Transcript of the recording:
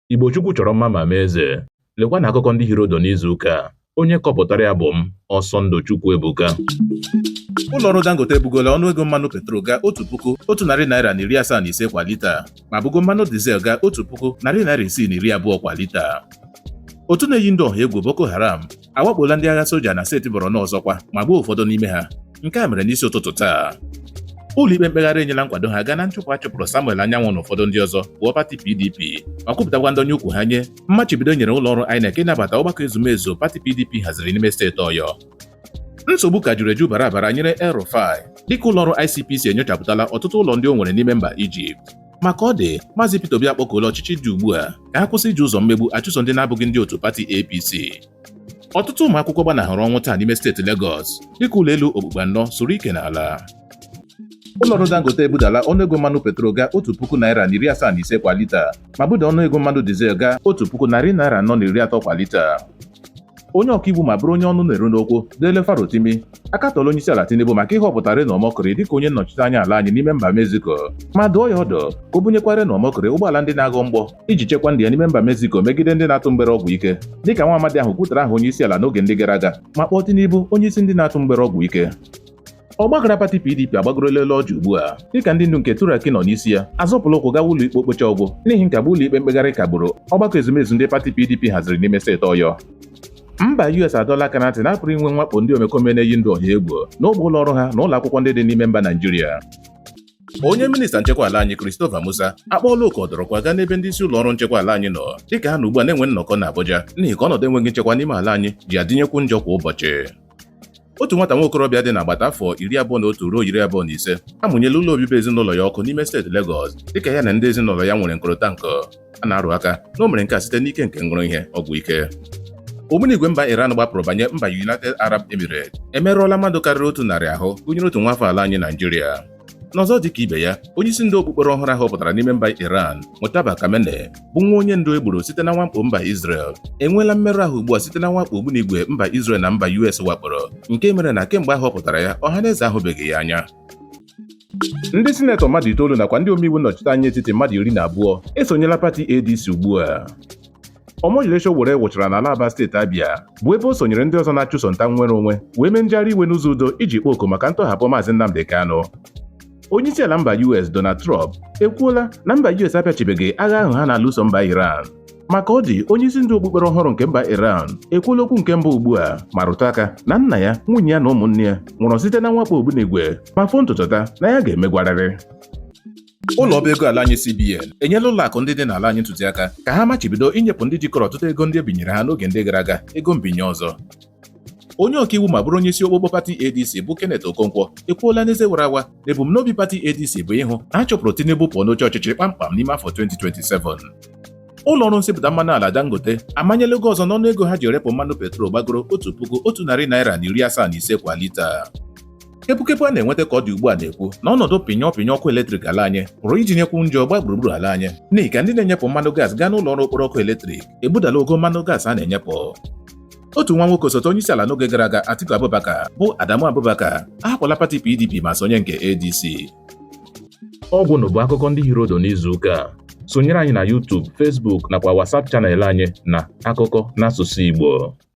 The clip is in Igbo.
Igbo Chukwu chọrọ mma ma mee eze. Lekwa na akụkọ ndị Hịrị n'izu ụka. Onye kọpụtara ya bụ m Ọsọndụ Ebuka. Ụlọọrụ Dangote ebugola ọnụego mmanụ petrol ga 1,175 kwa lita ma bugo mmanụ dizel ga 1,620 kwa lita. Otu na-eyi ndị ọha egwu Boko Haram awakpola ndị agha soja na steeti Borno ọzọkwa ma gbuo ụfọdụ n'ime ha. Nke a mere n'isi ụtụtụ taa. Ụlọikpe mkpegharị enyela nkwado ha gaa na nchụpụ a chụpụrụ Samuel Anyanwụ na ụfọdụ ndị ọzọ pụọ pati PDP ma kwupụtakwa ndị onye ukwu ha nye mmachibido nyere ụlọọrụ INEC ịnabata ọgbakọ ezumezu pati PDP haziri n'ime steeti Ọyọ. Nsogbu ka juru eju bara nyere El-Rufai dịka ụlọọrụ ICPC enyochapụtala ọtụtụ ụlọ ndị o nwere n'ime mba Ijipt. Maka ọ dị, Maazị Peter Obi akpọkuola ọchịchị dị ugbu a ka ha kwụsị iji ụzọ mmegbu achụso ndị na-abụghị ndị otu pati APC. Ọtụtụ ụmụ akwụkwọ gbanahụrụ ọnwụ taa n'ime steeti Lagos dịka ụlọ elu okpukpe anọ sụrụ ike n'ala. Ụlọọrụ Dangote ebudala ọnụego mmanụ petrol ga 1,075 kwa lita ma buda ọnụego mmanụ dizel ga 1,430 kwa lita. Onye ọkaiwu ma bụrụ onye ọnụ na-eru n'okwu Dele Farotimi akatọla onyeisiala Tinubu maka ihe ọpụtara Reno Omokri dịka onye nnọchite anya ala anyị n'ime mba Mexico ma dụọ ya ọdụ ka o bunyekwara Reno Omokri ụgbọala ndị na-agọ mgbọ iji chekwa ndị ya n'ime mba Mexico megide ndị na-atụ mgbere ọgwụ ike dịka nwa amadi ahụ kwutara aha onyeisiala n'oge ndị gara aga ma kpọọ Tinubu onyeisi ndị na-atụ mgbere ọgwụ ike. Ọgbaghara pati PDP agbagorola elu ọjị ugbu a dịka ndị ndu nke Turaki nọ n'isi ya azọpụla ụkwụ gawa ụlọikpe okpocha ọgwụ n'ihi nkagbu ụlọikpe mkpegharị kagburu ọgbakọ ezumezu ndị pati PDP haziri n'ime steeti Ọyọ. Mba US adọla aka na ntị na-apụrụ inwe mwakpo ndị omekome na-eyi ndụ ọha egwu n'ogbe ụlọ ọrụ ha na ụlọ akwụkwọ ndị dị n'ime mba Naịjirịa. Onye minista nchekwa ala anyị Christopher Musa akpọọla oku ọdọrọkwa gaa n'ebe ndị isi ụlọ ọrụ nchekwa ala anyị nọ dịka ha na ugbu a na-enwe nnọkọ na Abuja n'ihi ka ọnọdụ enweghị nchekwa n'ime ala anyị ji adịnyekwu njọ kwa ụbọchị. Otu nwata nwa okorobịa dị n'agbata afọ 21 ruo 25 amụnyela ụlọ obibi ezinụlọ ya ọkụ n'ime steeti Lagos dịka ya na ndị ezinụlọ ya nwere nkụrịta nkọ a na-arụ aka na o mere nke a site n'ike nke ṅụrụ ihe ọgwụ ike. Ogbunigwe mba Iran gbapụrụ banye mba United Arab Emirates emerụọla mmadụ karịrị 100 ahụ gụnyere otu nwaafọ ala anyị Naịjirịa. N'ọzọ dịka ibe ya, onyeisi ndị okpukpere ọhụrụ ahụ pụtara n'ime mba Iran Mujtaba Khamenei bụ nwa onye ndu egburu site na mwakpo mba Israel enweela mmerụ ahụ ugbu a site na mwakpo ogbunigwe mba Israel na mba US wakporo nke mere na kemgbe ahụ pụtara ya ọhaneze ahụbeghị ya anya. Ndị sinetọ mmadụ 9 nakwa ndị omeiwu nnọchite anya etiti mmadụ 12 esonyela pati ADC ugbu a. Omoyilesho were wụchara n'ala Aba steeti Abia bụ ebe o sonyere ndị ọzọ na-achụso nta nnwere onwe wee mee njegharị iwe n'ụzọ udo iji kpọọ oku maka ntọhapụ Maazị Nnamdi Kanu. Onyeisiala mba US Donald Trump ekwuola na mba US apịachibeghị agha ahụ ha na-alụso mba Iran. Maka ọ dị, onyeisi ndị okpukpere ọhụrụ nke mba Iran ekwuola okwu nke mbụ ugbu a ma rụta aka na nna ya, nwunye ya na ụmụnne ya nwụrụ site na mwakpo ogbunigwe ma fụ ntụtụta na ya ga-emegwarịrị. Ụlọ ọba ego ala anyị CBN enyela ụlọ akụ ndị dị n'ala anyị ntụziaka ka ha machibido inyepụ ndị jikọrọ ọtụtụ ego ndị ebinyere ha n'oge ndị gara aga ego mbinye ọzọ. Onye ọkaiwu ma bụrụ onye isi okpukpo pati ADC bụ Kenneth Okonkwo ekwuola n'eze wara awa na ebumnobi pati ADC bụ ịhụ na a chụpụrụ Tinubu pụọ n'oche ọchịchị kpamkpam n'ime afọ 2027. Ụlọ ọrụ nsịpụta mmanụ ala Dangote amanyela ego ọzọ n'ọnụ ego ha ji erepụ mmanụ petrol gbagoro 1,175 kwa lita. Kepụkepụ a na-enweta ka ọ dị ugbu a na-ekwu na ọnọdụ pịnyọ ọkụ eletrik ala anyị pụrụ iji nyekwu njọ gba gburugburu ala anyị n'ihi ka ndị na-enyepụ mmanụ gas gaa n'ụlọ ọrụ okporo ọkụ eletrik ebudala ogo mmanụ gas a na-enyepụ. Otu nwa nwoke osote onyeisi ala n'oge gara aga Atiku Abubakar bụ Adamu Abubakar ahapụla pati PDP ma sonye nke ADC. Ọgwụnụ bụ akụkọ ndị Hịrị n'izu ụka. Sonyere anyị na YouTube, Facebook nakwa WhatsApp chanel anyị na Akụkọ n'asụsụ Igbo.